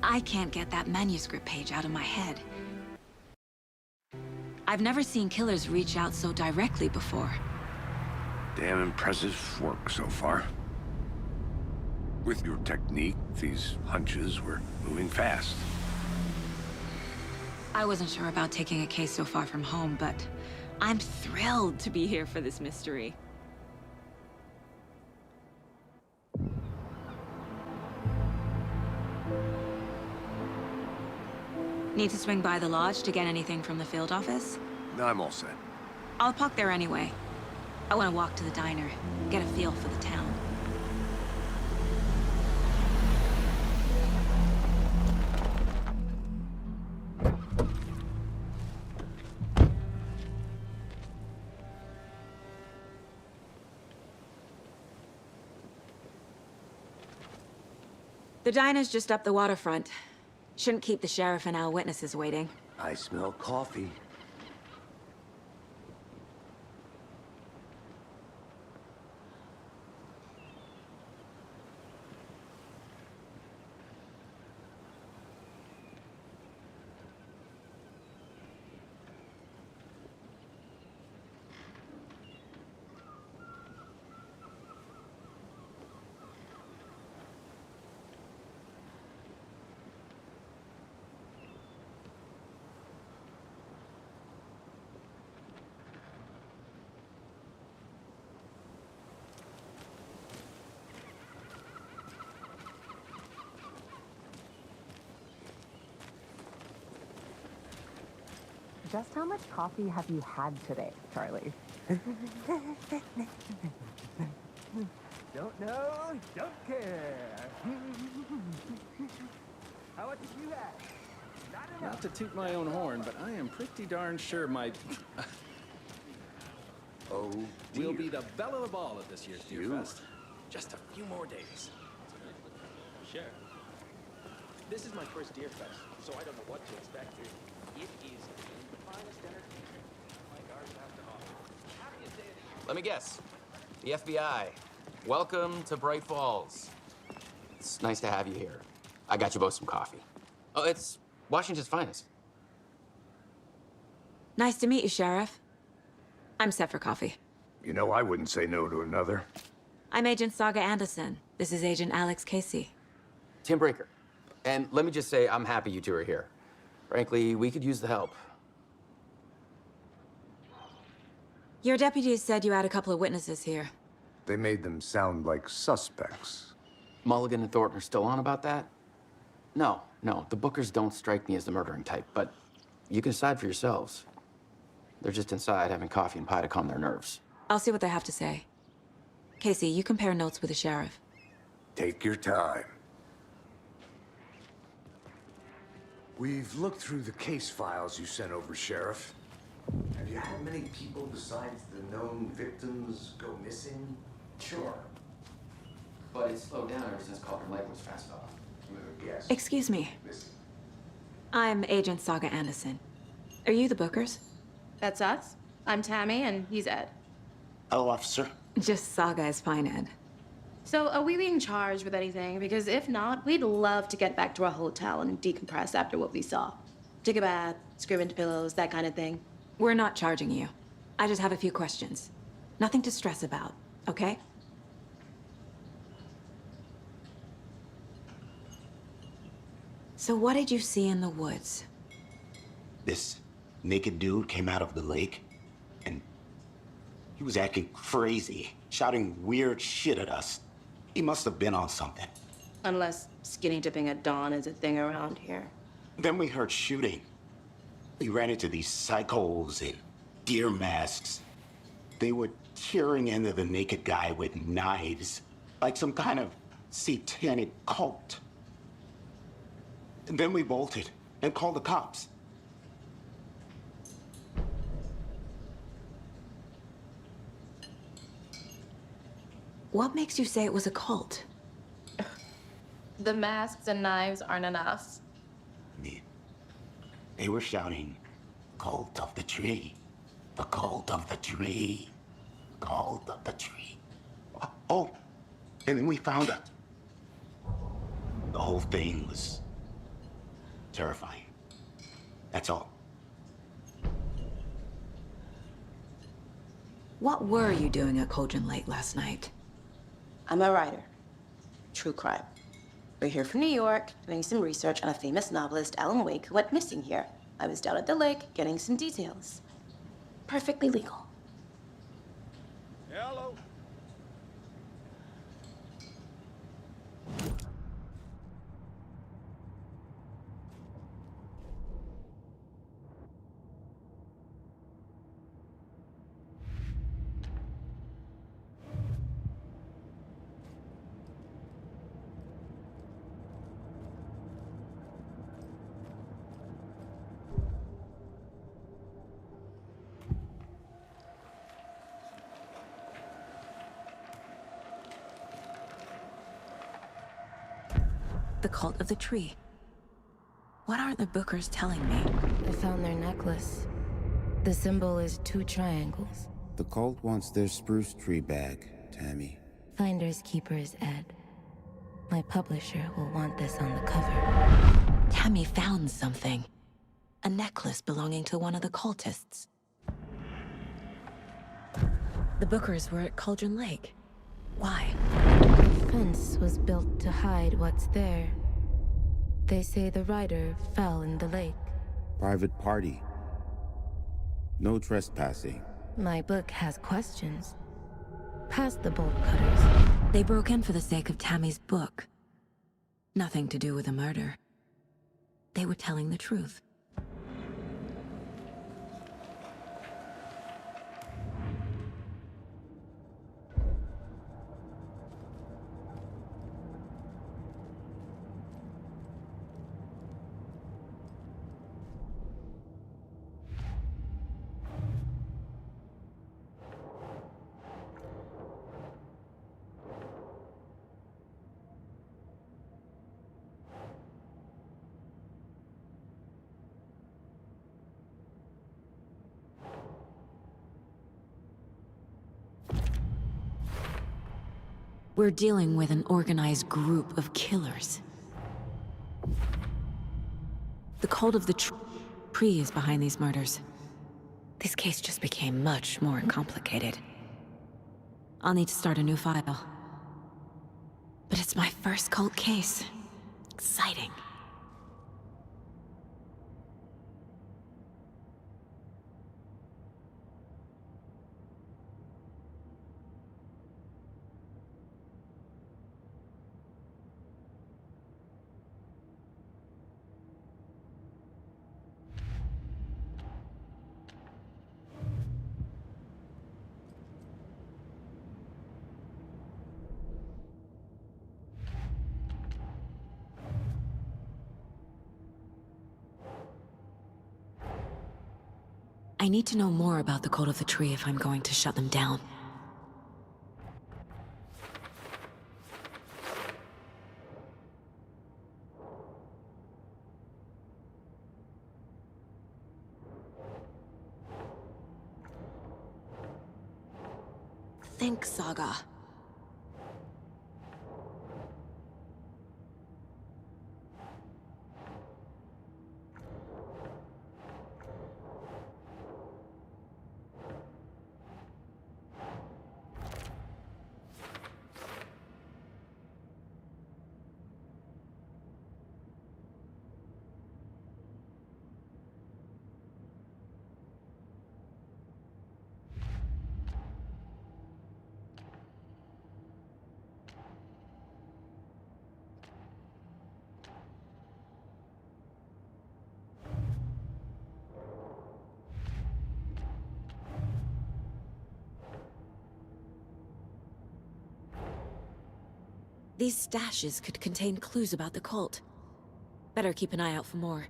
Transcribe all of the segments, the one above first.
I can't get that manuscript page out of my head. I've never seen killers reach out so directly before. Damn impressive work so far. With your technique, these hunches were moving fast. I wasn't sure about taking a case so far from home, but I'm thrilled to be here for this mystery. Need to swing by the lodge to get anything from the field office? No, I'm all set. I'll park there anyway. I want to walk to the diner, get a feel for the town. The diner's just up the waterfront. Shouldn't keep the sheriff and our witnesses waiting. I smell coffee. Just how much coffee have you had today, Charlie? Don't know, don't care. How much did you have? Not to toot my own horn, but I am pretty darn sure my... Oh, will be the belle of the ball at this year's Deer Fest. Just a few more days. Sure. This is my first Deer Fest, so I don't know what to expect. It is the finest entertainment like ours have to offer. Happiest day of the year. Let me guess. The FBI. Welcome to Bright Falls. It's nice to have you here. I got you both some coffee. Oh, it's Washington's finest. Nice to meet you, Sheriff. I'm set for coffee. You know, I wouldn't say no to another. I'm Agent Saga Anderson. This is Agent Alex Casey. Tim Breaker. And let me just say, I'm happy you two are here. Frankly, we could use the help. Your deputies said you had a couple of witnesses here. They made them sound like suspects. Mulligan and Thornton are still on about that? No, the Bookers don't strike me as the murdering type, but you can decide for yourselves. They're just inside having coffee and pie to calm their nerves. I'll see what they have to say. Casey, you compare notes with the sheriff. Take your time. We've looked through the case files you sent over, Sheriff. Have you had many people besides the known victims go missing? Sure. But it's slowed down ever since Calder Lake was fast off. Yes. Excuse me. Missing. I'm Agent Saga Anderson. Are you the Bookers? That's us. I'm Tammy, and he's Ed. Hello, officer. Just Saga is fine, Ed. So, are we being charged with anything? Because if not, we'd love to get back to our hotel and decompress after what we saw. Take a bath, scream into pillows, that kind of thing. We're not charging you. I just have a few questions. Nothing to stress about, okay? So what did you see in the woods? This naked dude came out of the lake, and he was acting crazy, shouting weird shit at us. He must have been on something. Unless skinny dipping at dawn is a thing around here. Then we heard shooting. We ran into these psychos in deer masks. They were tearing into the naked guy with knives, like some kind of satanic cult. And then we bolted and called the cops. What makes you say it was a cult? The masks and knives aren't enough. They were shouting, "Cult of the tree, the cult of the tree, cult of the tree." Oh, and then we found it. The whole thing was terrifying. That's all. What were you doing at Cauldron Lake last night? I'm a writer. True crime. We're here from New York, doing some research on a famous novelist, Alan Wake, who went missing here. I was down at the lake, getting some details. Perfectly legal. Hello. The Cult of the Tree. What aren't the Bookers telling me? I found their necklace. The symbol is 2 triangles. The cult wants their spruce tree back, Tammy. Finders keepers, Ed. My publisher will want this on the cover. Tammy found something. A necklace belonging to one of the cultists. The Bookers were at Cauldron Lake. Why? The fence was built to hide what's there. They say the rider fell in the lake. Private party. No trespassing. My book has questions. Past the bolt cutters. They broke in for the sake of Tammy's book. Nothing to do with a murder. They were telling the truth. We're dealing with an organized group of killers. The Cult of the Tree is behind these murders. This case just became much more complicated. I'll need to start a new file. But it's my first cult case. Exciting. I need to know more about the Cult of the Tree if I'm going to shut them down. Think, Saga. These stashes could contain clues about the cult. Better keep an eye out for more.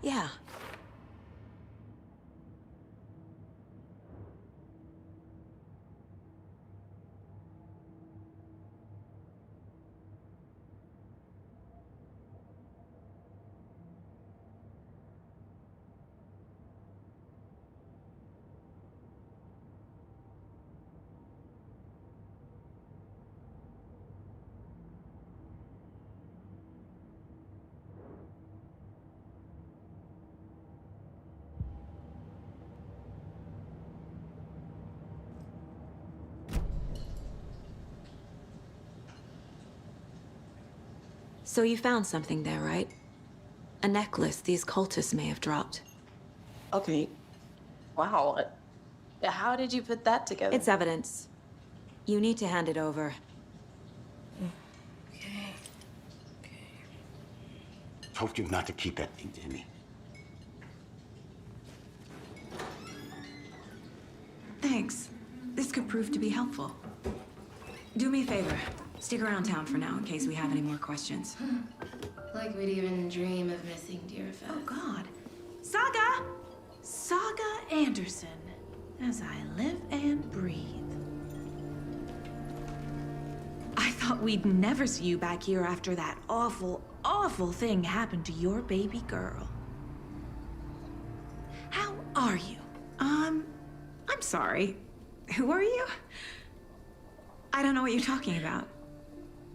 Yeah. So you found something there, right? A necklace these cultists may have dropped. Okay. Wow. How did you put that together? It's evidence. You need to hand it over. Okay. Told you not to keep that thing to me. Thanks. This could prove to be helpful. Do me a favor. Stick around town for now in case we have any more questions. Like we'd even dream of missing Deerfest. Oh, God. Saga! Saga Anderson. As I live and breathe. I thought we'd never see you back here after that awful, awful thing happened to your baby girl. How are you? I'm sorry. Who are you? I don't know what you're talking about.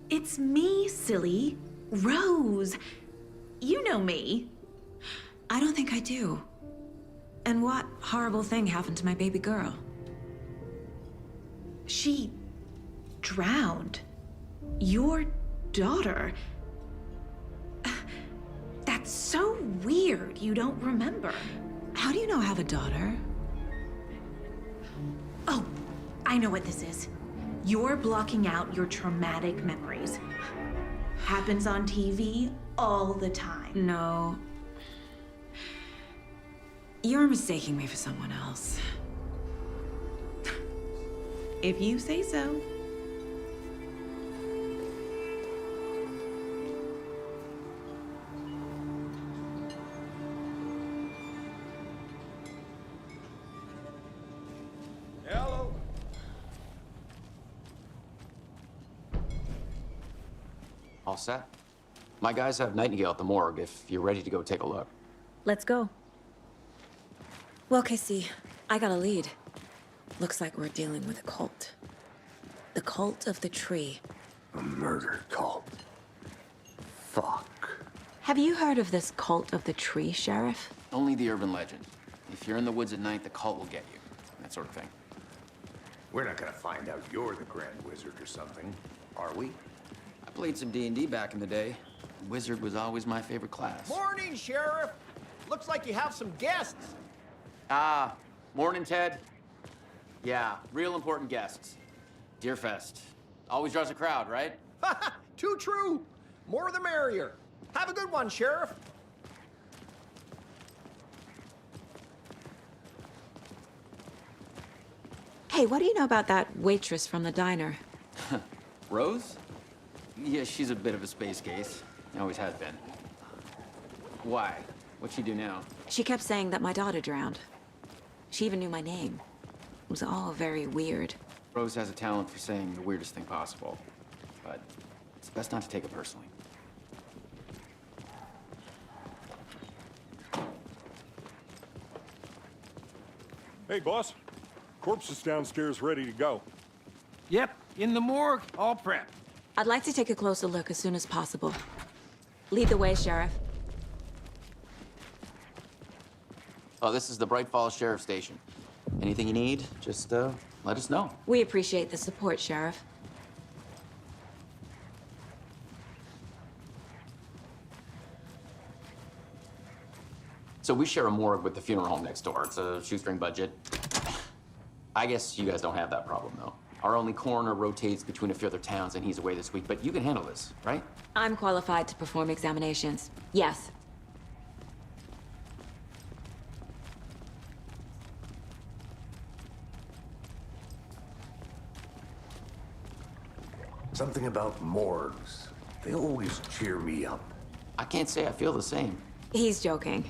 It's me, silly. Rose. You know me. I don't think I do. And what horrible thing happened to my baby girl? She drowned. Your daughter. That's so weird you don't remember. How do you know I have a daughter? Oh, I know what this is. You're blocking out your traumatic memories. Happens on TV all the time. No. You're mistaking me for someone else. If you say so. Hello. All set? My guys have Nightingale at the morgue if you're ready to go take a look. Let's go. Well, Casey, I got a lead. Looks like we're dealing with a cult. The cult of the tree. A murder cult. Fuck. Have you heard of this cult of the tree, Sheriff? Only the urban legend. If you're in the woods at night, the cult will get you. That sort of thing. We're not gonna find out you're the Grand Wizard or something, are we? I played some D&D back in the day. Wizard was always my favorite class. Morning, Sheriff. Looks like you have some guests. Ah, morning, Ted. Yeah, real important guests. Deerfest. Always draws a crowd, right? Too true. More the merrier. Have a good one, Sheriff. Hey, what do you know about that waitress from the diner? Rose? Yeah, she's a bit of a space case. Always has been. Why? What'd she do now? She kept saying that my daughter drowned. She even knew my name. It was all very weird. Rose has a talent for saying the weirdest thing possible. But it's best not to take it personally. Hey, boss. Corpse is downstairs ready to go. Yep, in the morgue, all prepped. I'd like to take a closer look as soon as possible. Lead the way, Sheriff. Oh, this is the Bright Falls Sheriff Station. Anything you need, just let us know. We appreciate the support, Sheriff. So we share a morgue with the funeral home next door. It's a shoestring budget. I guess you guys don't have that problem, though. Our only coroner rotates between a few other towns, and he's away this week, but you can handle this, right? I'm qualified to perform examinations. Yes. Something about morgues. They always cheer me up. I can't say I feel the same. He's joking.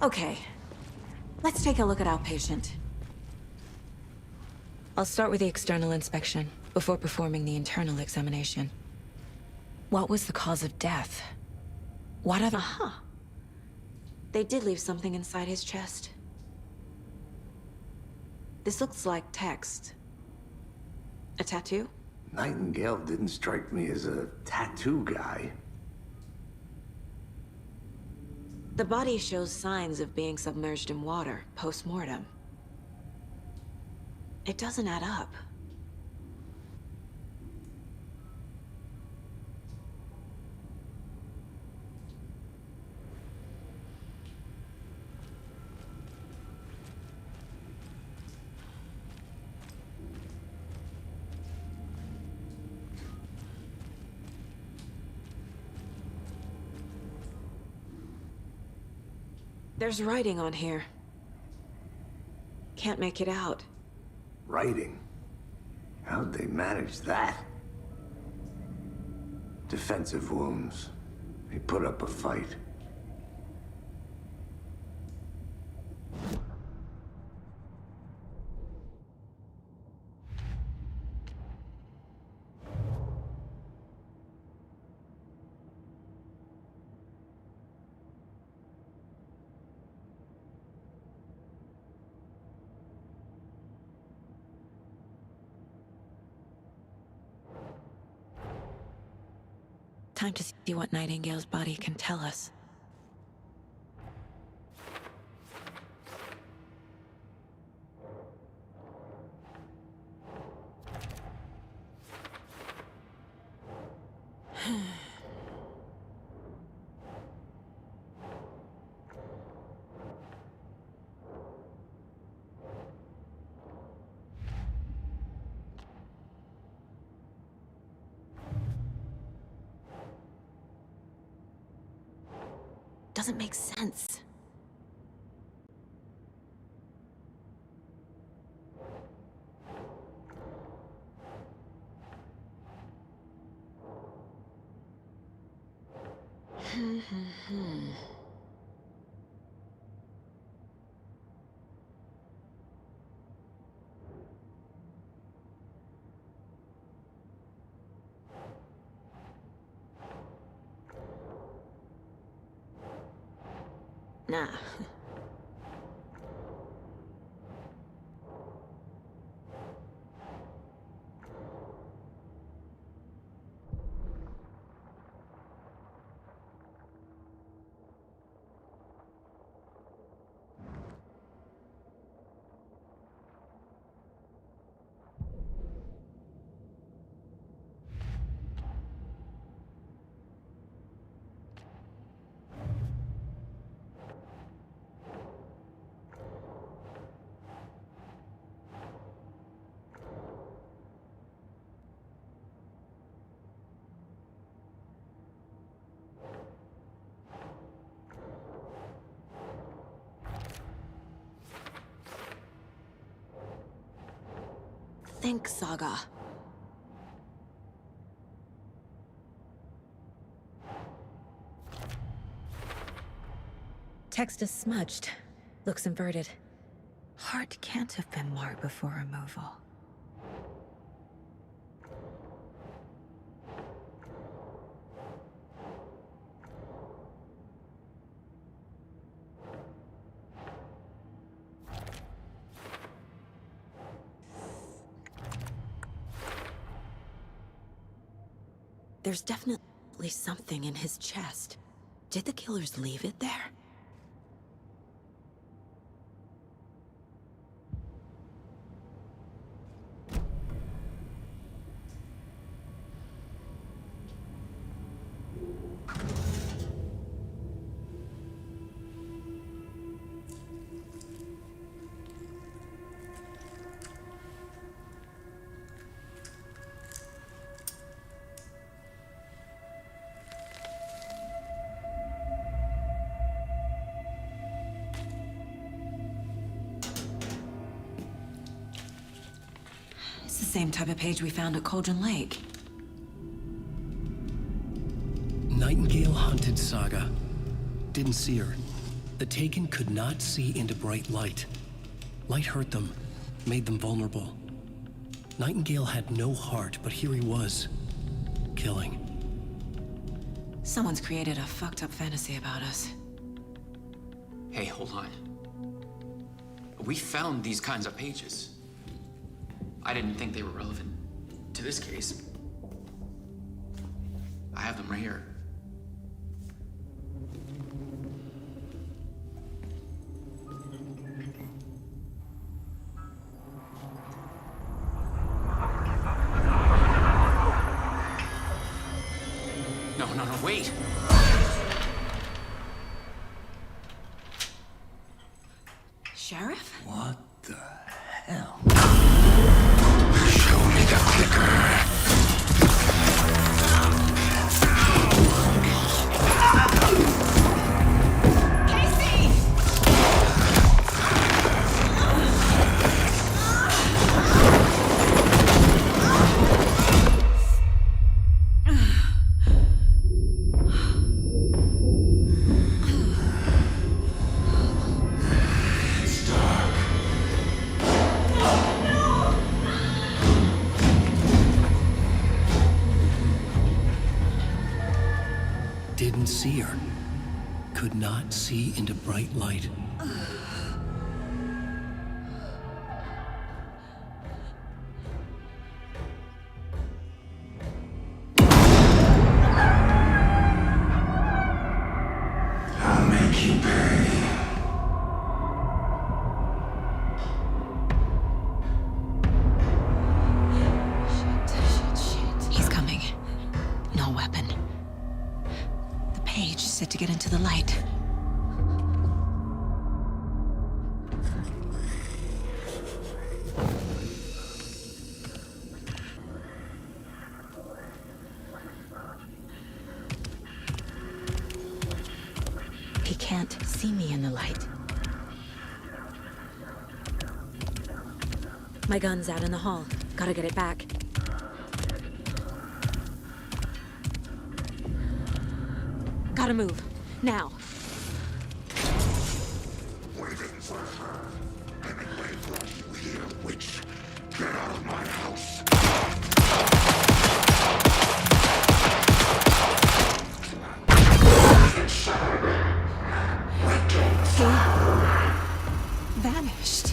Okay, let's take a look at our patient. I'll start with the external inspection before performing the internal examination. What was the cause of death? What other... They did leave something inside his chest. This looks like text. A tattoo? Nightingale didn't strike me as a tattoo guy. The body shows signs of being submerged in water, post-mortem. It doesn't add up. There's writing on here. Can't make it out. Writing? How'd they manage that? Defensive wounds. They put up a fight. Time to see what Nightingale's body can tell us. Doesn't make sense. Nah. Think, Saga. Text is smudged. Looks inverted. Heart can't have been marked before removal. There's definitely something in his chest. Did the killers leave it there? It's the same type of page we found at Cauldron Lake. Nightingale hunted Saga. Didn't see her. The Taken could not see into bright light. Light hurt them, made them vulnerable. Nightingale had no heart, but here he was, killing. Someone's created a fucked up fantasy about us. Hey, hold on. We found these kinds of pages. I didn't think they were relevant to this case. I have them right here. Wait! Sheriff? What the hell? Show me the clicker. Didn't see her. Could not see into bright light. I'll make you pay. Shit. He's coming. No weapon. The page said to get into the light. He can't see me in the light. My gun's out in the hall. Gotta get it back. Gotta move. Now. Waiting for her. Anyway, brought you here, witch. Get out of my house. He vanished.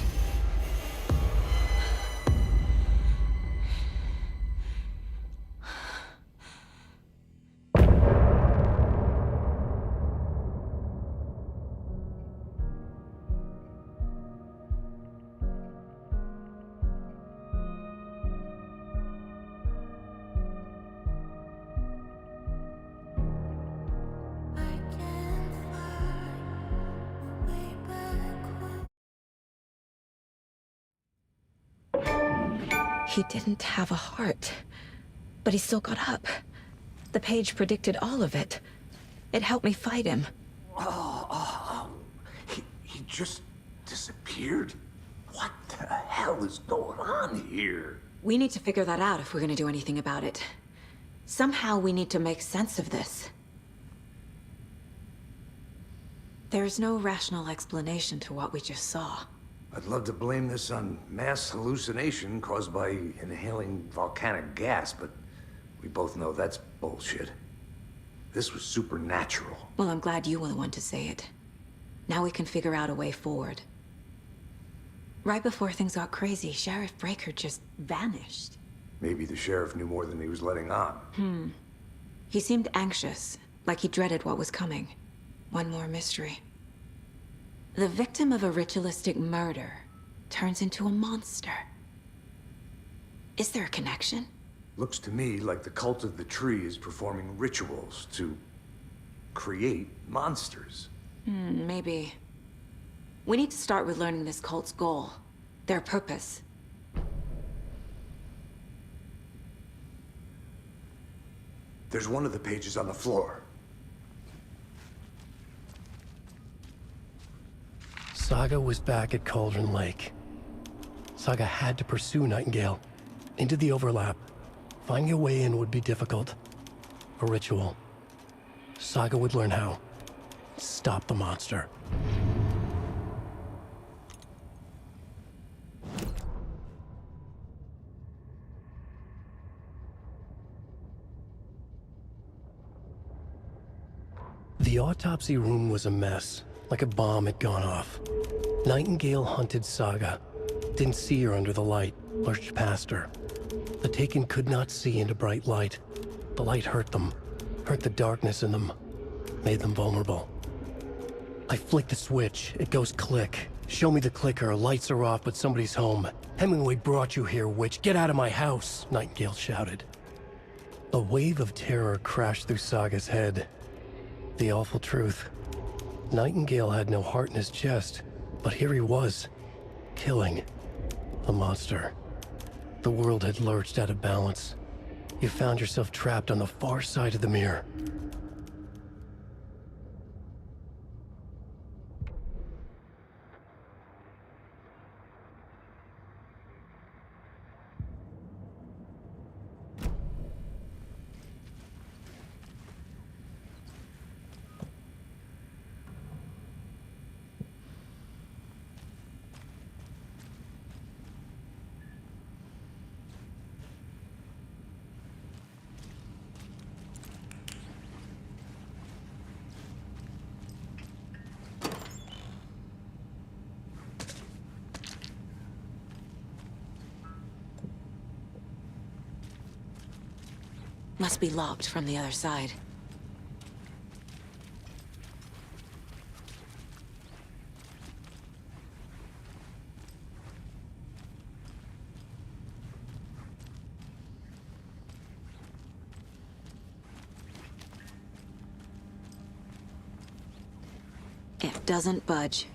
He didn't have a heart, but he still got up. The page predicted all of it. It helped me fight him. He just disappeared? What the hell is going on here? We need to figure that out if we're gonna do anything about it. Somehow we need to make sense of this. There's no rational explanation to what we just saw. I'd love to blame this on mass hallucination caused by inhaling volcanic gas, but we both know that's bullshit. This was supernatural. Well, I'm glad you were the one to say it. Now we can figure out a way forward. Right before things got crazy, Sheriff Breaker just vanished. Maybe the sheriff knew more than he was letting on. He seemed anxious, like he dreaded what was coming. One more mystery. The victim of a ritualistic murder turns into a monster. Is there a connection? Looks to me like the cult of the tree is performing rituals to create monsters. Maybe. We need to start with learning this cult's goal, their purpose. There's one of the pages on the floor. Saga was back at Cauldron Lake. Saga had to pursue Nightingale into the overlap. Finding a way in would be difficult. A ritual. Saga would learn how. Stop the monster. The autopsy room was a mess, like a bomb had gone off. Nightingale hunted Saga. Didn't see her under the light, lurched past her. The Taken could not see into bright light. The light hurt them, hurt the darkness in them, made them vulnerable. I flick the switch, it goes click. Show me the clicker, lights are off, but somebody's home. Hemingway brought you here, witch. Get out of my house, Nightingale shouted. A wave of terror crashed through Saga's head. The awful truth. Nightingale had no heart in his chest, but here he was, killing a monster. The world had lurched out of balance. You found yourself trapped on the far side of the mirror. Must be locked from the other side. It doesn't budge.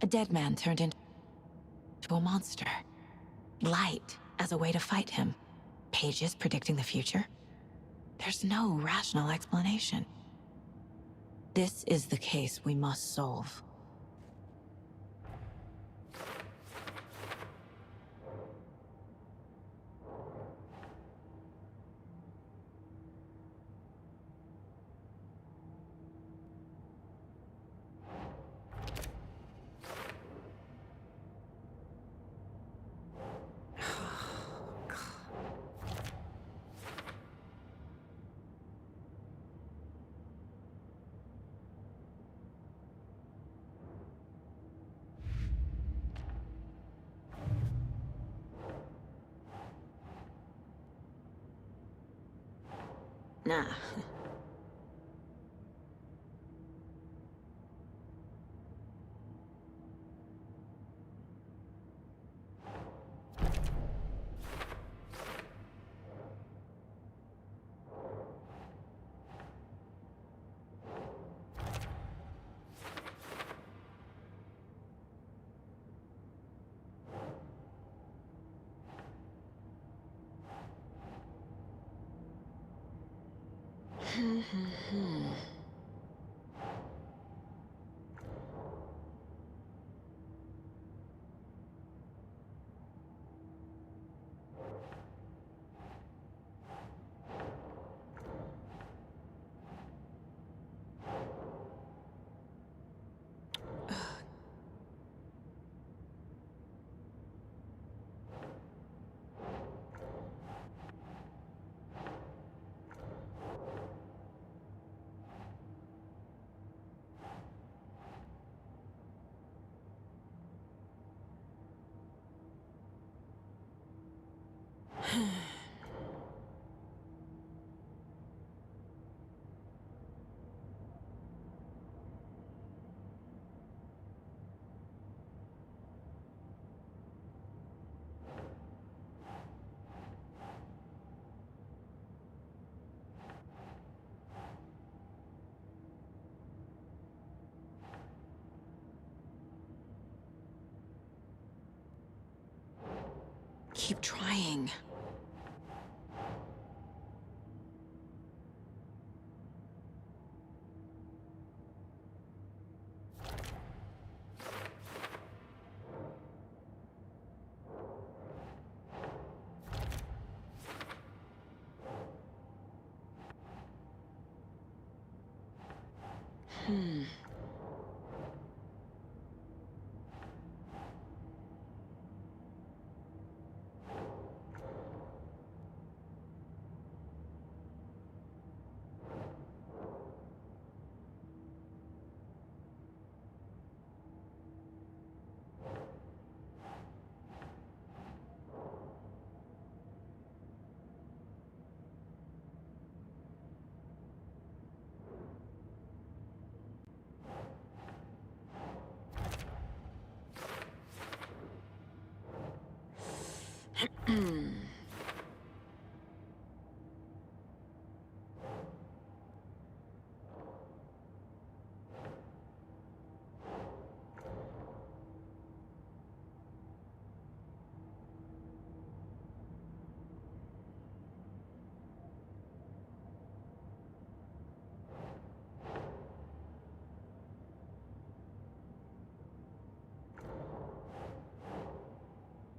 A dead man turned into a monster. Light as a way to fight him. Pages predicting the future. There's no rational explanation. This is the case we must solve. Nah. Keep trying.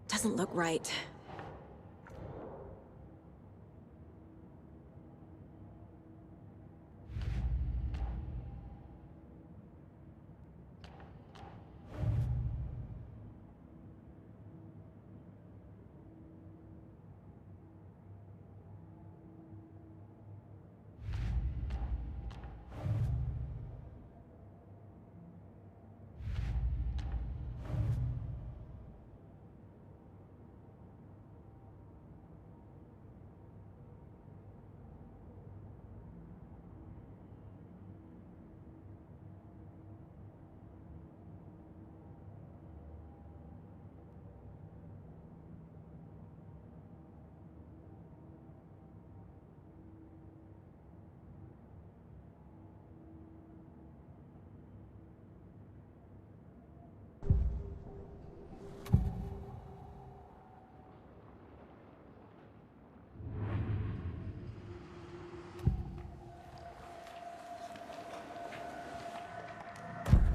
Doesn't look right.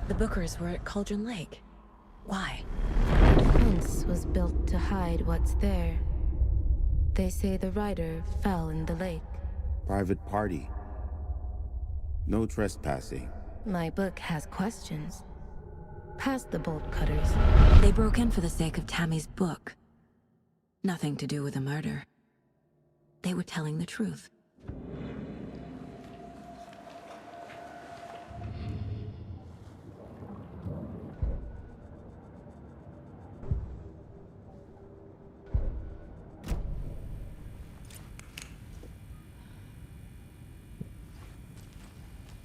The Bookers were at Cauldron Lake. Why? The fence was built to hide what's there. They say the rider fell in the lake. Private party. No trespassing. My book has questions. Past the bolt cutters. They broke in for the sake of Tammy's book. Nothing to do with a murder. They were telling the truth.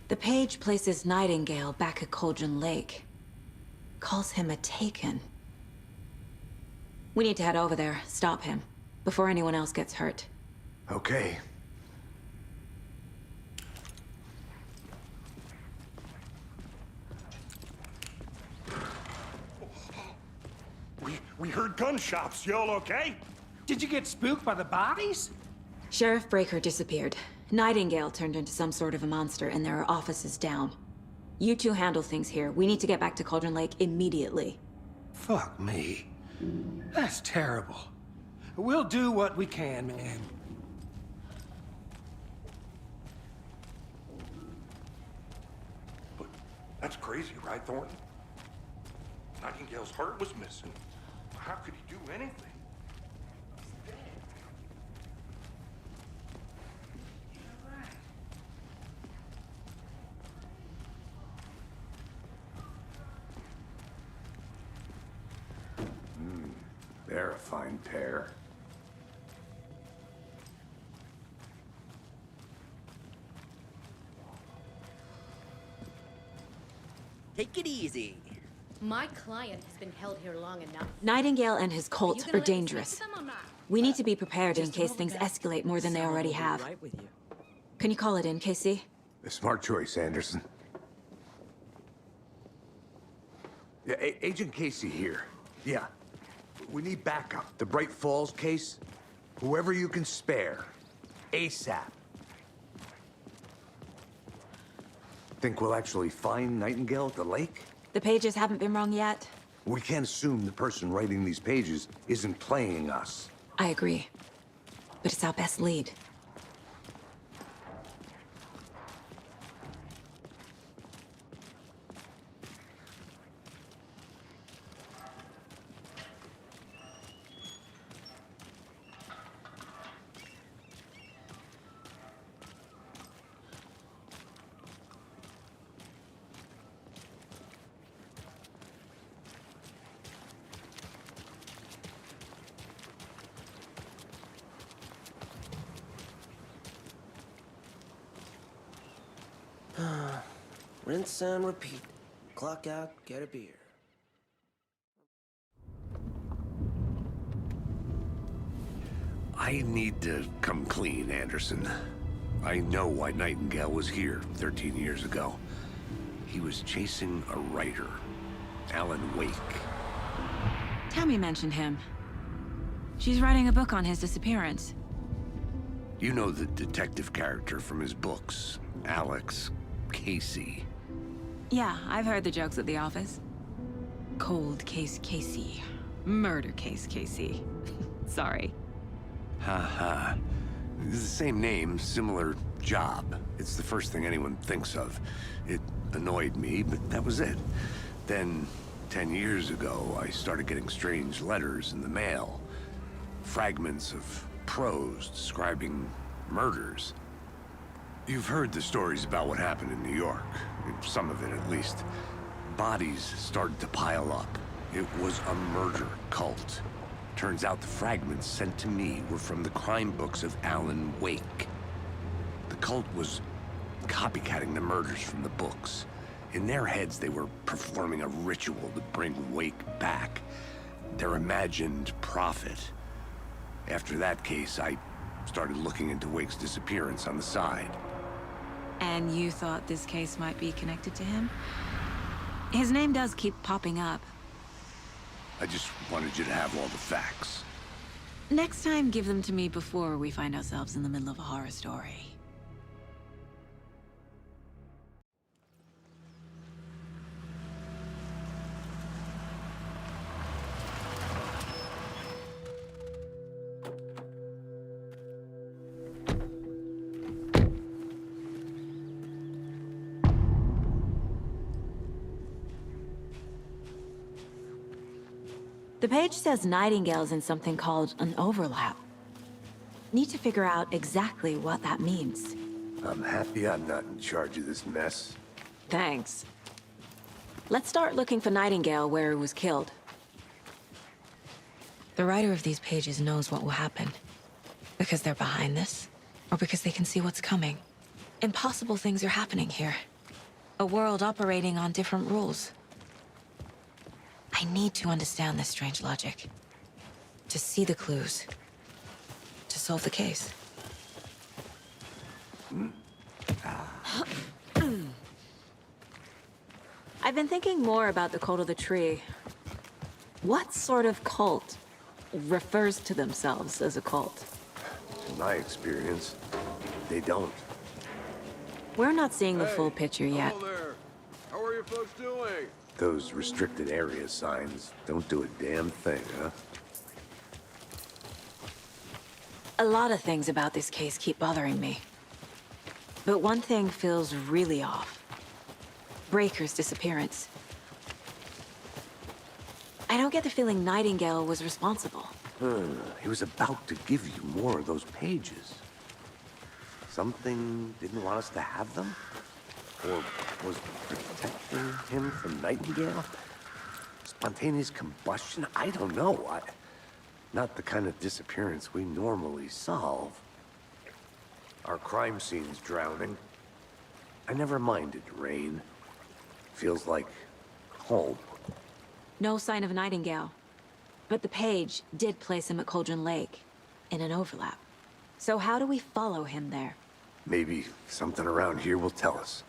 The page places Nightingale back at Cauldron Lake. Calls him a Taken. We need to head over there, stop him, before anyone else gets hurt. Okay. We heard gunshots. Y'all okay? Did you get spooked by the bodies? Sheriff Breaker disappeared. Nightingale turned into some sort of a monster, and there are offices down. You two handle things here. We need to get back to Cauldron Lake immediately. Fuck me. That's terrible. We'll do what we can, man. But that's crazy, right, Thornton? Nightingale's heart was missing. How could he do anything? They're a fine pair. Take it easy. My client has been held here long enough. Nightingale and his cult you are gonna let me dangerous. speak to them or not? We need to be prepared in case things escalate more than they already have. Right with you. Can you call it in, Casey? A smart choice, Anderson. Yeah, Agent Casey here. Yeah. We need backup. The Bright Falls case, whoever you can spare. ASAP. Think we'll actually find Nightingale at the lake? The pages haven't been wrong yet. We can't assume the person writing these pages isn't playing us. I agree. But it's our best lead. Rinse and repeat. Clock out, get a beer. I need to come clean, Anderson. I know why Nightingale was here 13 years ago. He was chasing a writer, Alan Wake. Tammy mentioned him. She's writing a book on his disappearance. You know the detective character from his books, Alex Casey. Yeah, I've heard the jokes at the office. Cold case Casey. Murder case Casey. Sorry. Ha. It's the same name, similar job. It's the first thing anyone thinks of. It annoyed me, but that was it. Then, 10 years ago, I started getting strange letters in the mail. Fragments of prose describing murders. You've heard the stories about what happened in New York. Some of it, at least. Bodies started to pile up. It was a murder cult. Turns out the fragments sent to me were from the crime books of Alan Wake. The cult was copycatting the murders from the books. In their heads, they were performing a ritual to bring Wake back. Their imagined prophet. After that case, I started looking into Wake's disappearance on the side. And you thought this case might be connected to him? His name does keep popping up. I just wanted you to have all the facts. Next time, give them to me before we find ourselves in the middle of a horror story. The page says Nightingale's in something called an overlap. Need to figure out exactly what that means. I'm happy I'm not in charge of this mess. Thanks. Let's start looking for Nightingale where he was killed. The writer of these pages knows what will happen. Because they're behind this, or because they can see what's coming. Impossible things are happening here. A world operating on different rules. I need to understand this strange logic. To see the clues. To solve the case. I've been thinking more about the cult of the tree. What sort of cult refers to themselves as a cult? In my experience, they don't. We're not seeing the full picture yet. Hello there. How are you folks doing? Those restricted area signs don't do a damn thing, huh? A lot of things about this case keep bothering me. But one thing feels really off. Breaker's disappearance. I don't get the feeling Nightingale was responsible. He was about to give you more of those pages. Something didn't want us to have them? Or was protecting him from Nightingale? Spontaneous combustion? I don't know. Not the kind of disappearance we normally solve. Our crime scene's drowning. I never minded rain. Feels like home. No sign of Nightingale. But the page did place him at Cauldron Lake, in an overlap. So how do we follow him there? Maybe something around here will tell us.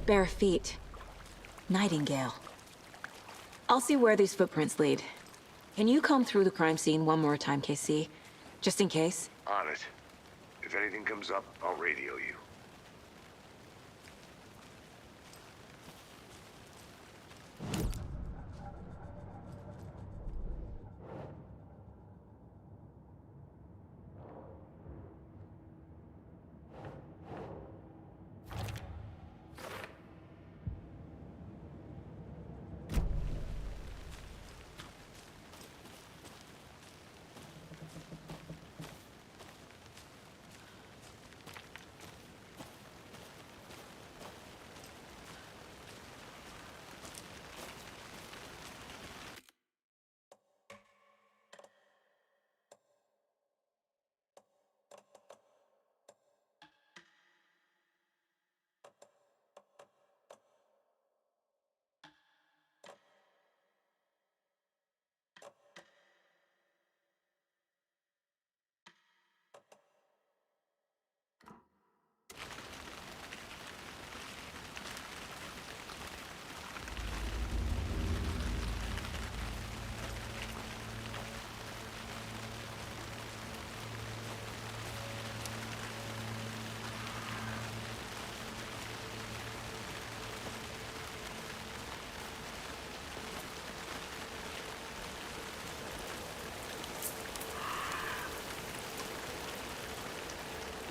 Bare feet. Nightingale. I'll see where these footprints lead. Can you comb through the crime scene one more time, KC? Just in case? On it. If anything comes up, I'll radio you.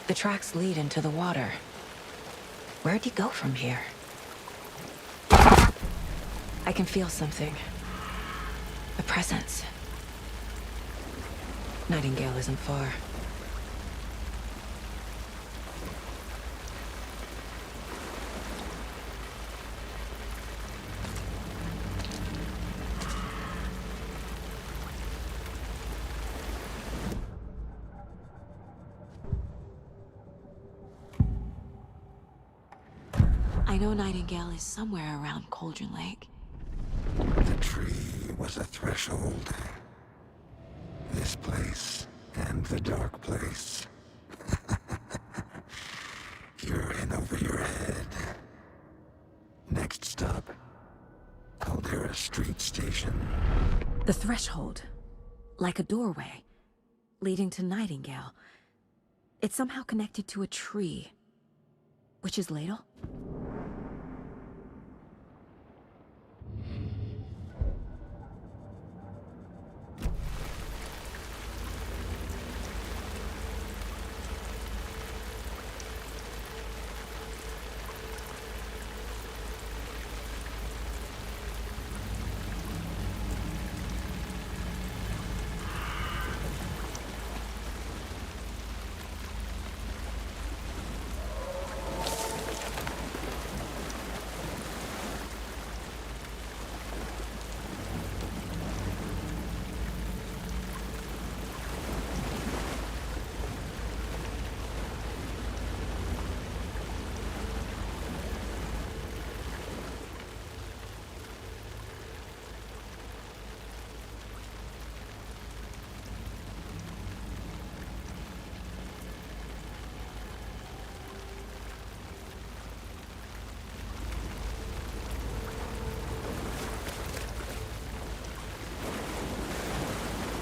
The tracks lead into the water. Where'd he go from here? I can feel something. A presence. Nightingale isn't far. I know Nightingale is somewhere around Cauldron Lake. The tree was a threshold. This place and the dark place. You're in over your head. Next stop, Caldera Street Station. The threshold. Like a doorway. Leading to Nightingale. It's somehow connected to a tree. Witch's Ladle?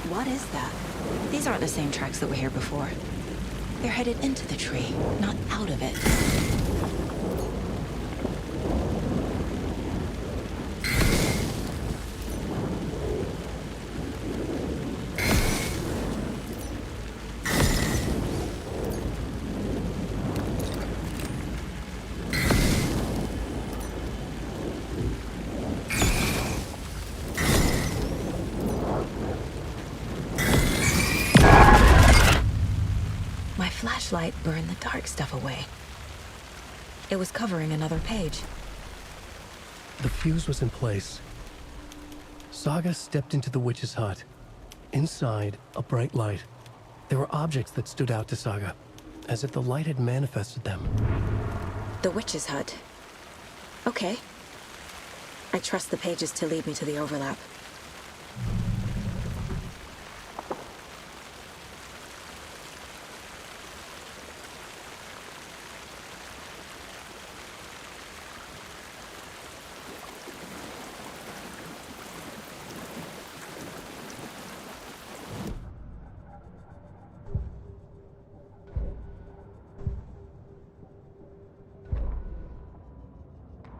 What is that? These aren't the same tracks that were here before. They're headed into the tree, not out of it. Flashlight burned the dark stuff away. It was covering another page. The fuse was in place. Saga stepped into the witch's hut. Inside, a bright light. There were objects that stood out to Saga, as if the light had manifested them. The witch's hut. Okay. I trust the pages to lead me to the overlap.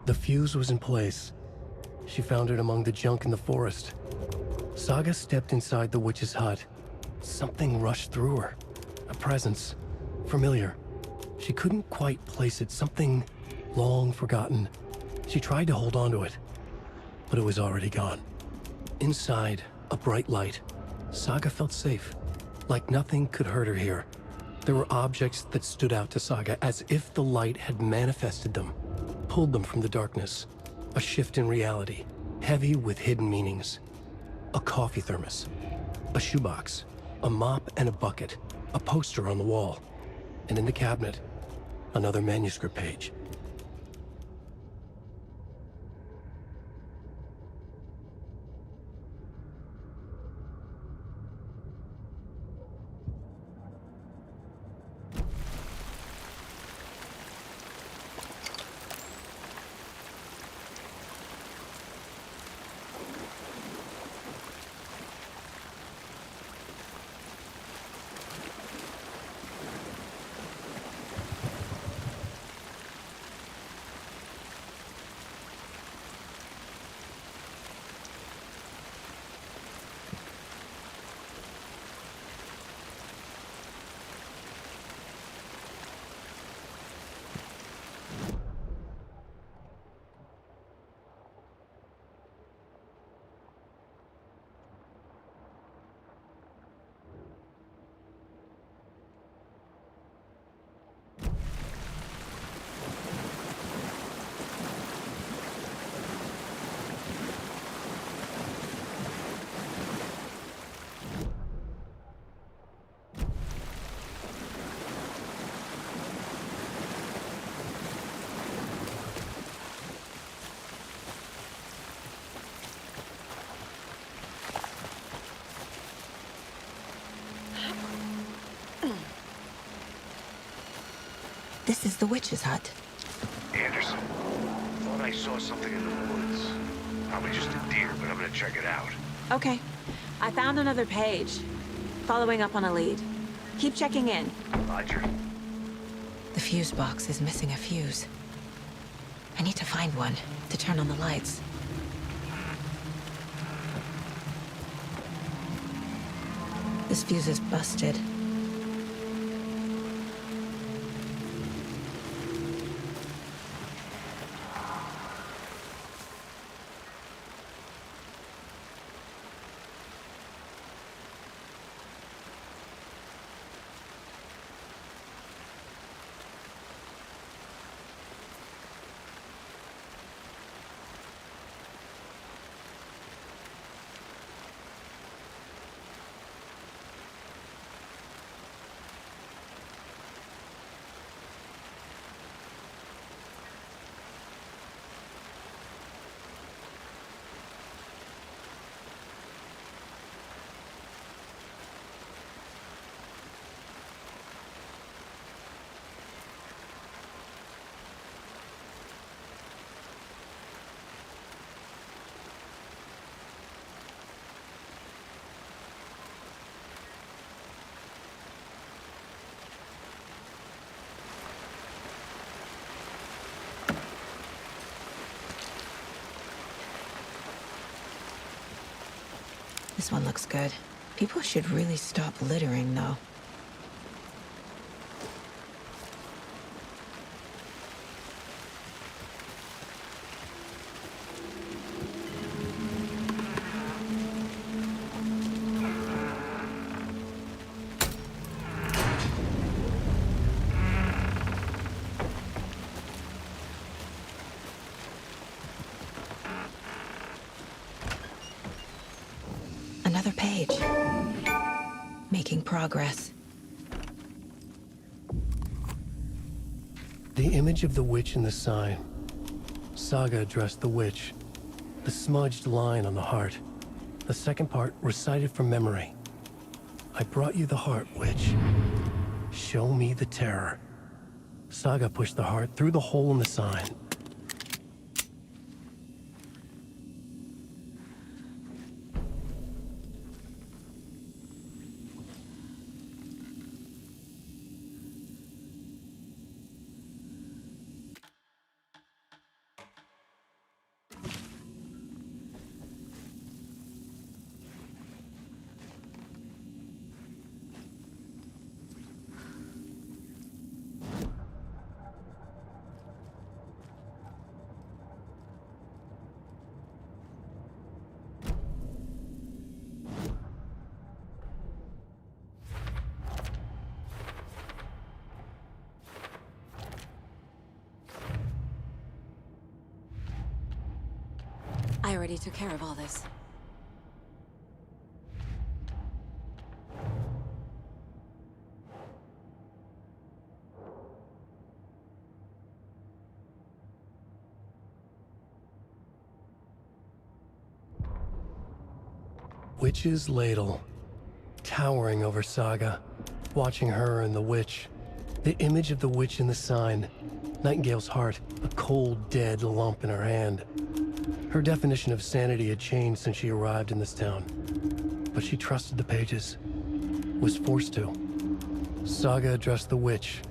The fuse was in place. She found it among the junk in the forest. Saga stepped inside the witch's hut. Something rushed through her. A presence. Familiar. She couldn't quite place it. Something long forgotten. She tried to hold on to it, but it was already gone. Inside, a bright light. Saga felt safe. Like nothing could hurt her here. There were objects that stood out to Saga as if the light had manifested them. Pulled them from the darkness. A shift in reality, heavy with hidden meanings. A coffee thermos, a shoebox, a mop and a bucket, a poster on the wall, and in the cabinet, another manuscript page. This is the witch's hut. Anderson, thought I saw something in the woods. Probably just a deer, but I'm gonna check it out. Okay. I found another page. Following up on a lead. Keep checking in. Roger. The fuse box is missing a fuse. I need to find one to turn on the lights. This fuse is busted. This one looks good. People should really stop littering, though. Another page. Making progress. The image of the witch in the sign. Saga addressed the witch. The smudged line on the heart. The second part recited from memory. I brought you the heart, witch. Show me the terror. Saga pushed the heart through the hole in the sign. I already took care of all this. Witch's ladle, towering over Saga, watching her and the witch. The image of the witch in the sign, Nightingale's heart, a cold, dead lump in her hand. Her definition of sanity had changed since she arrived in this town, but she trusted the pages, was forced to. Saga addressed the witch.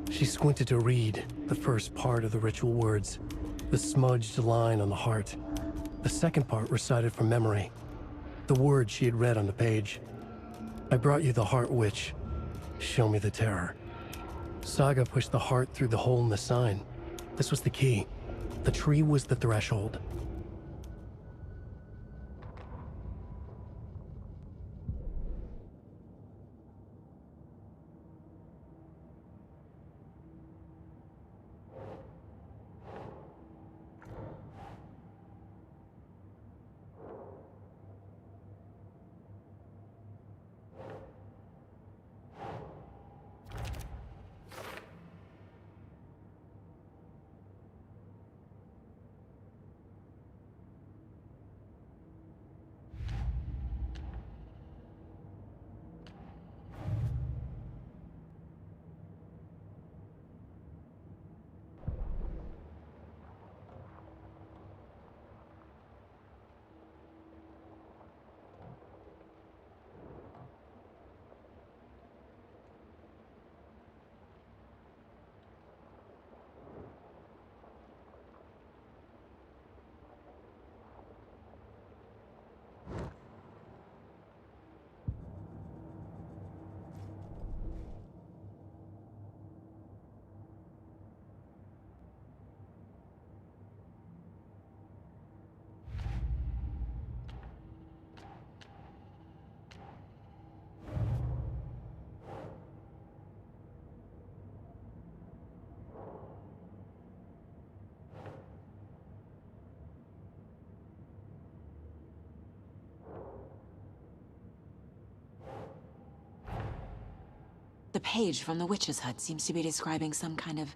She squinted to read the first part of the ritual words, the smudged line on the heart. The second part recited from memory, the words she had read on the page. I brought you the heart, witch. Show me the terror. Saga pushed the heart through the hole in the sign. This was the key. The tree was the threshold. The page from the witch's hut seems to be describing some kind of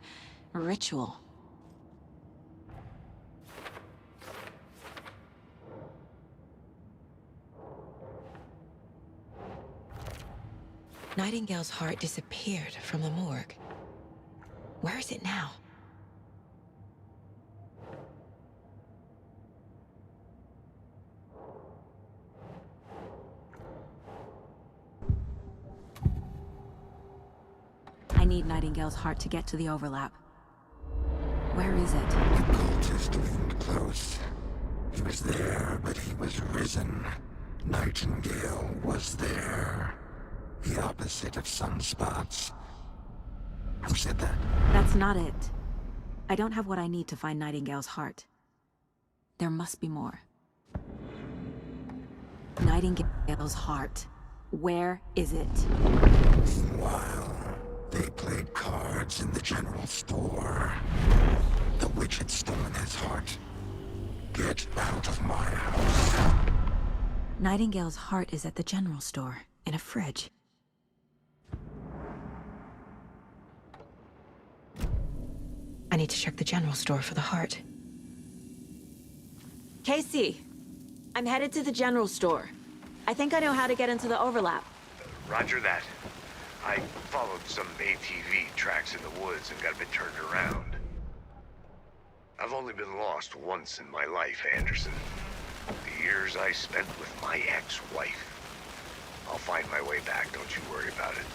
ritual. Nightingale's heart disappeared from the morgue. Where is it now? I need Nightingale's heart to get to the overlap. Where is it? The cultist leaned close. He was there, but he was risen. Nightingale was there. The opposite of sunspots. Who said that? That's not it. I don't have what I need to find Nightingale's heart. There must be more. Nightingale's heart. Where is it? Meanwhile, they played cards in the general store. The witch had stolen his heart. Get out of my house. Nightingale's heart is at the general store, in a fridge. I need to check the general store for the heart. Casey, I'm headed to the general store. I think I know how to get into the overlap. Roger that. I followed some ATV tracks in the woods and got a bit turned around. I've only been lost once in my life, Anderson. The years I spent with my ex-wife. I'll find my way back, don't you worry about it.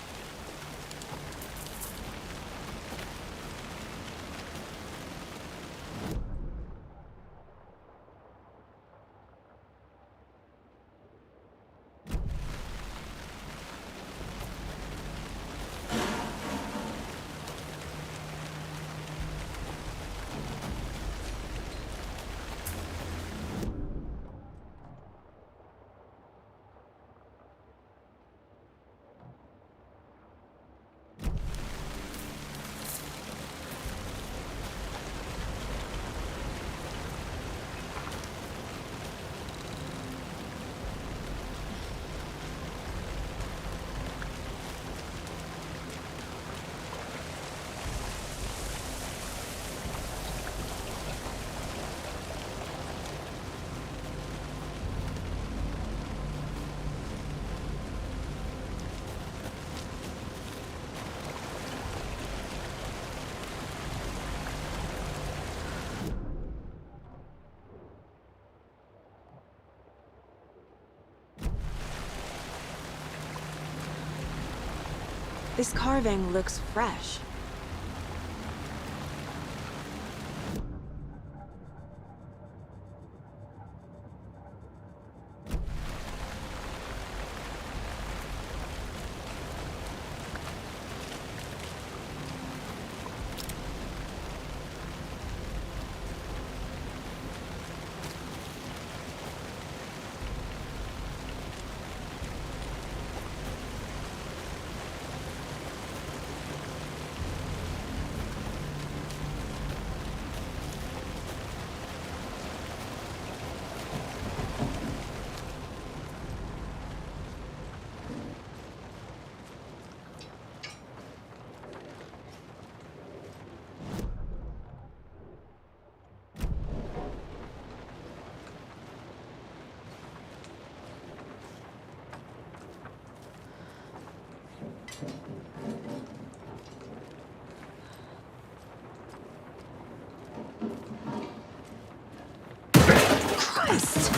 This carving looks fresh. Christ!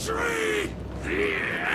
Tree! Yeah!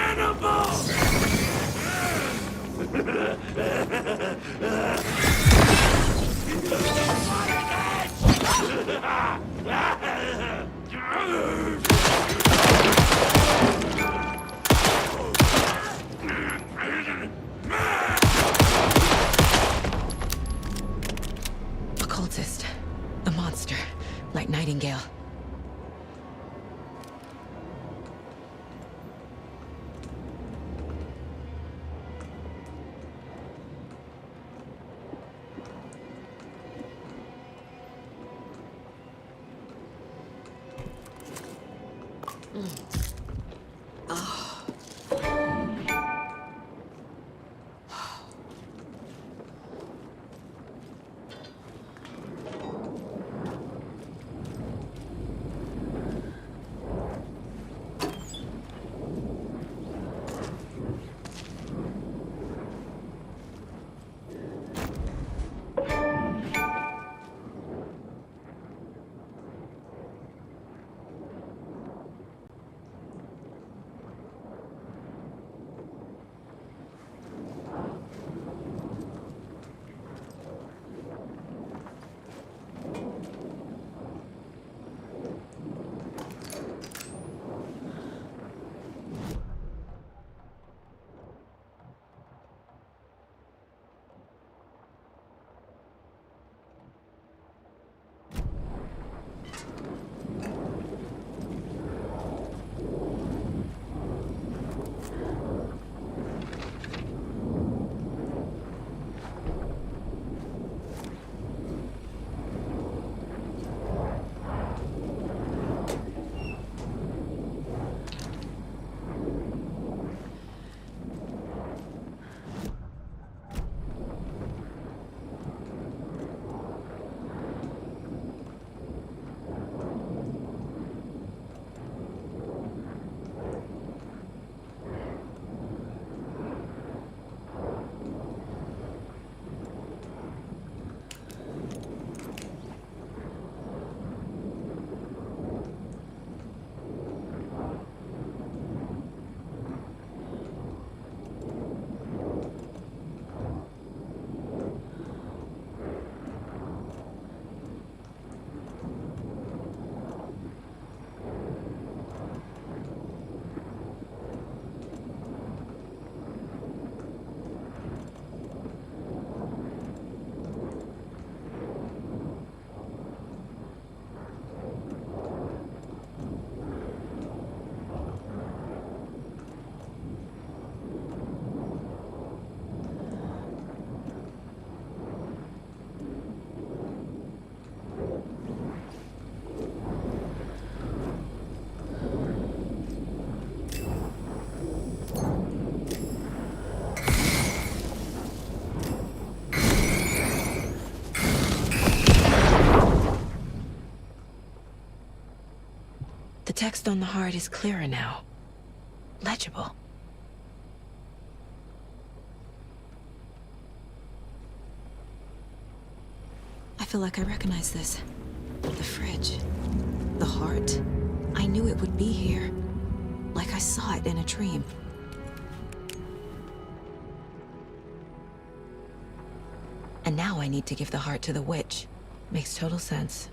text on the heart is clearer now. Legible. I feel like I recognize this. The fridge. The heart. I knew it would be here. Like I saw it in a dream. And now I need to give the heart to the witch. Makes total sense.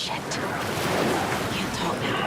Shit. Can't talk now.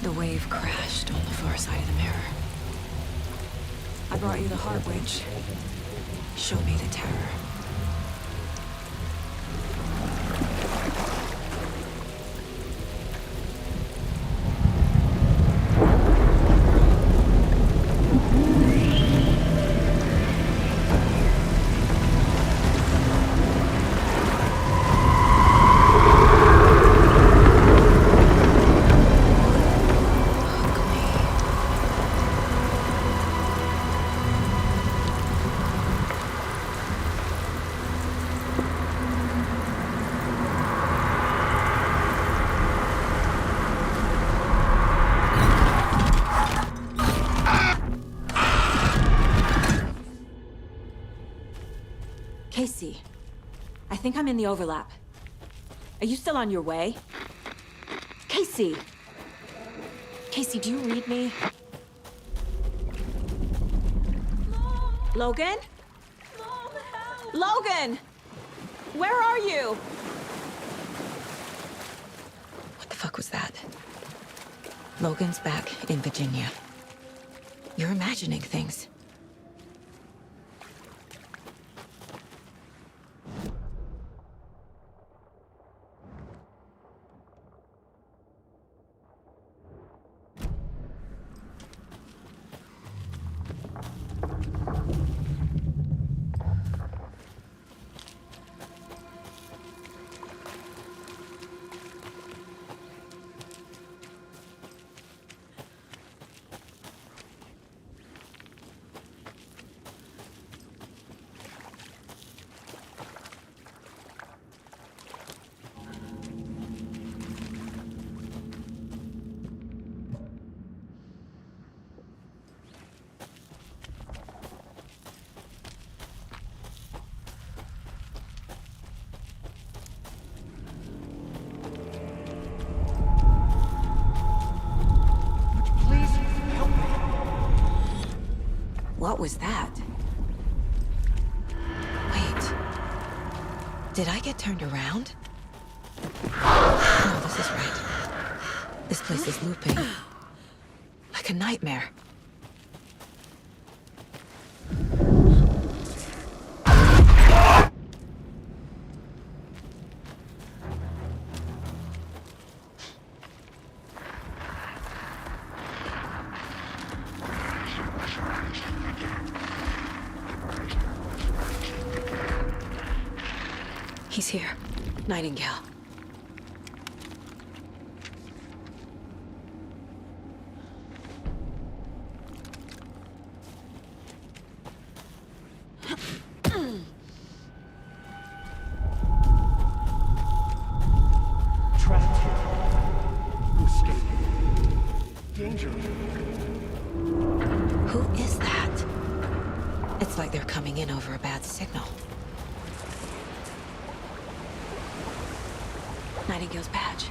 The wave crashed on the far side of the mirror. I brought you the heart witch. Show me the terror. Casey, I think I'm in the overlap. Are you still on your way? Casey! Casey, do you read me? Mom! Logan? Mom, help! Logan! Where are you? What the fuck was that? Logan's back in Virginia. You're imagining things. What was that? Wait. Did I get turned around? No, this is right. This place is looping. Like a nightmare. He's here. Nightingale. Trapped here. Escape. Danger. Who is that? It's like they're coming in over a bad signal. Nightingale's badge.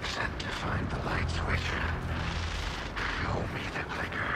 Sent to find the light switch. Show me the clicker.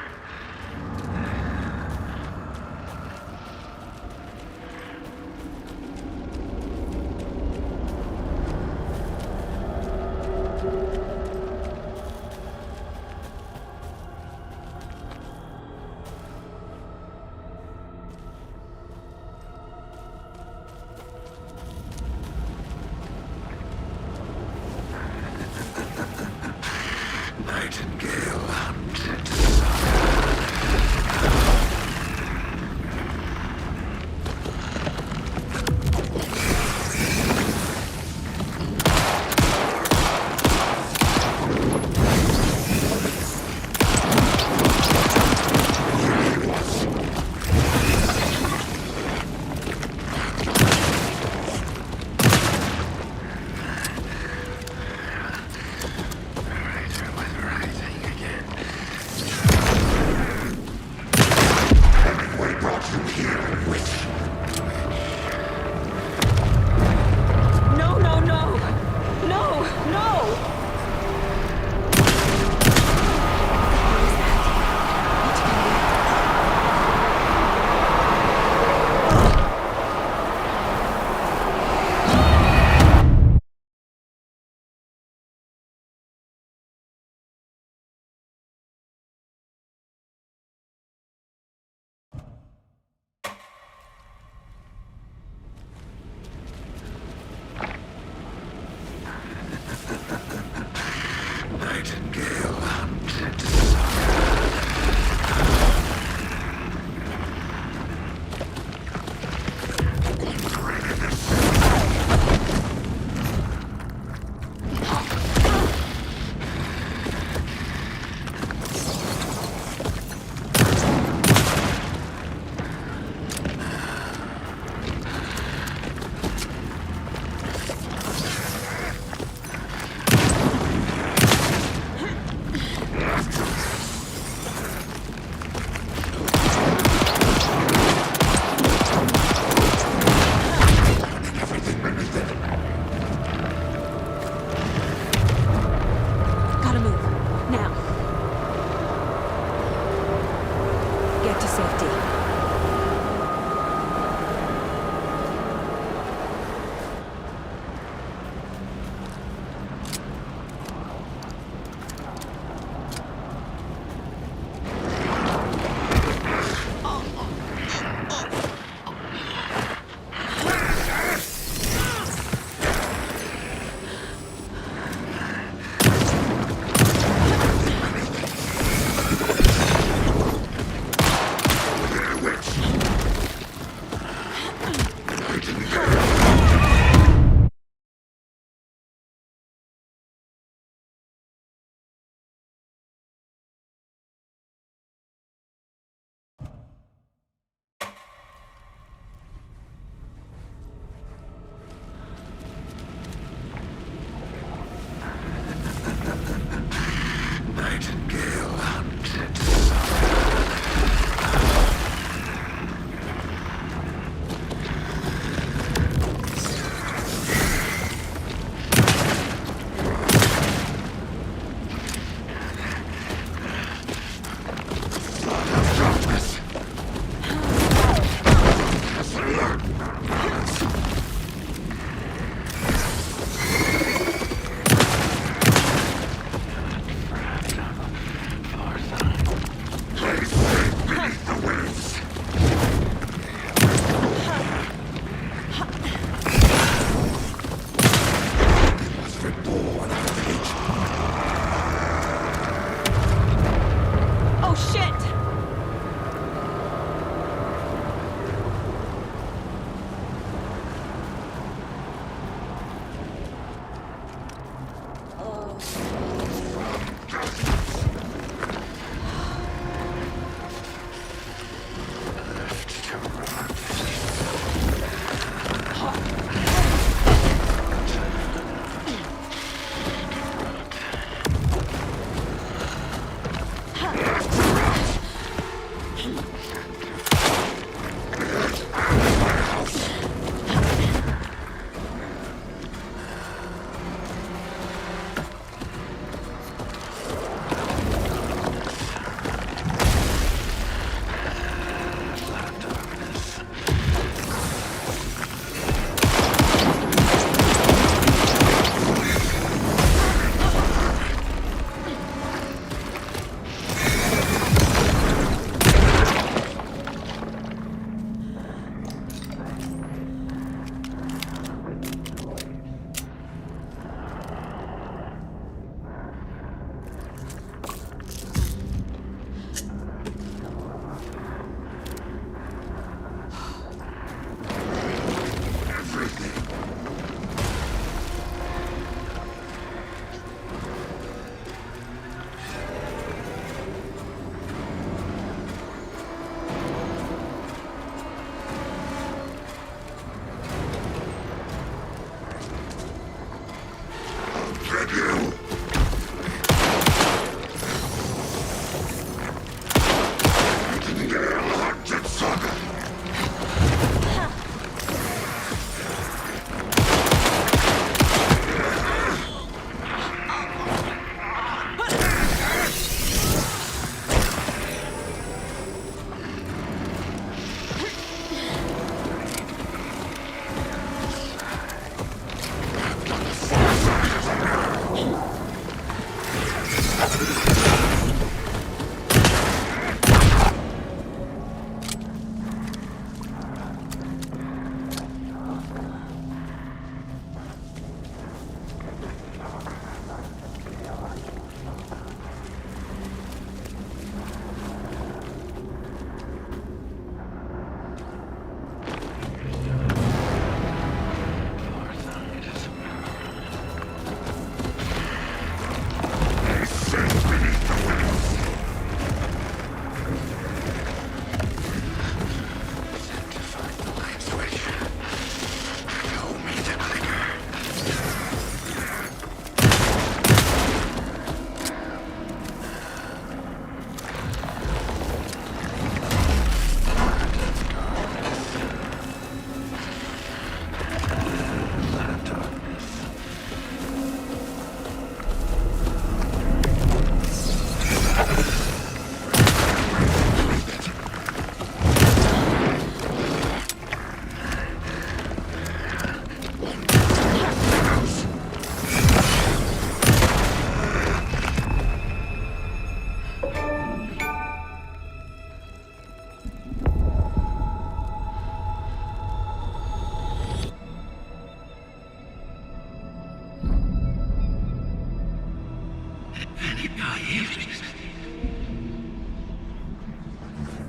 Nightingale hunted Ryzen was rising.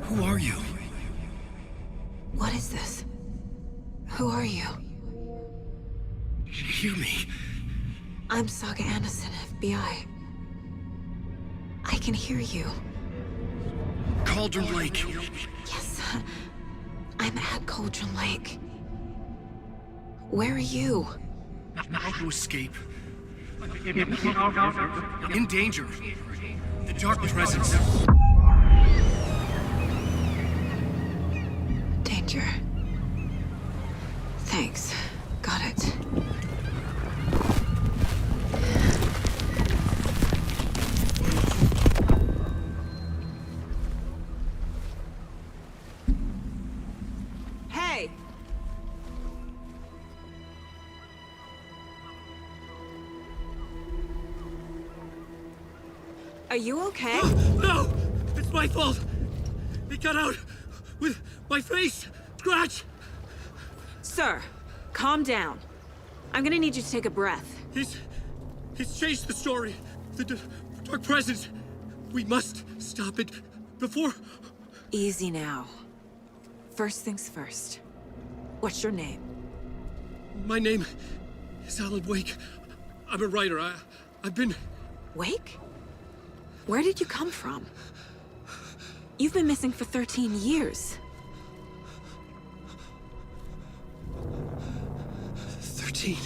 Who are you? What is this? Who are you? Hear me. I'm Saga Anderson, FBI. I can hear you. Cauldron Lake. Yes, I'm at Cauldron Lake. Where are you? How to escape. In danger. The dark presence. Danger. Thanks. Got it. Hey! Are you okay? No! It's my fault! It got out with my face! Scratch! Sir, calm down. I'm gonna need you to take a breath. He's changed the story. The dark presence. We must stop it before... Easy now. First things first. What's your name? My name is Alan Wake. I'm a writer. I've been... Wake? Where did you come from? You've been missing for 13 years. 13?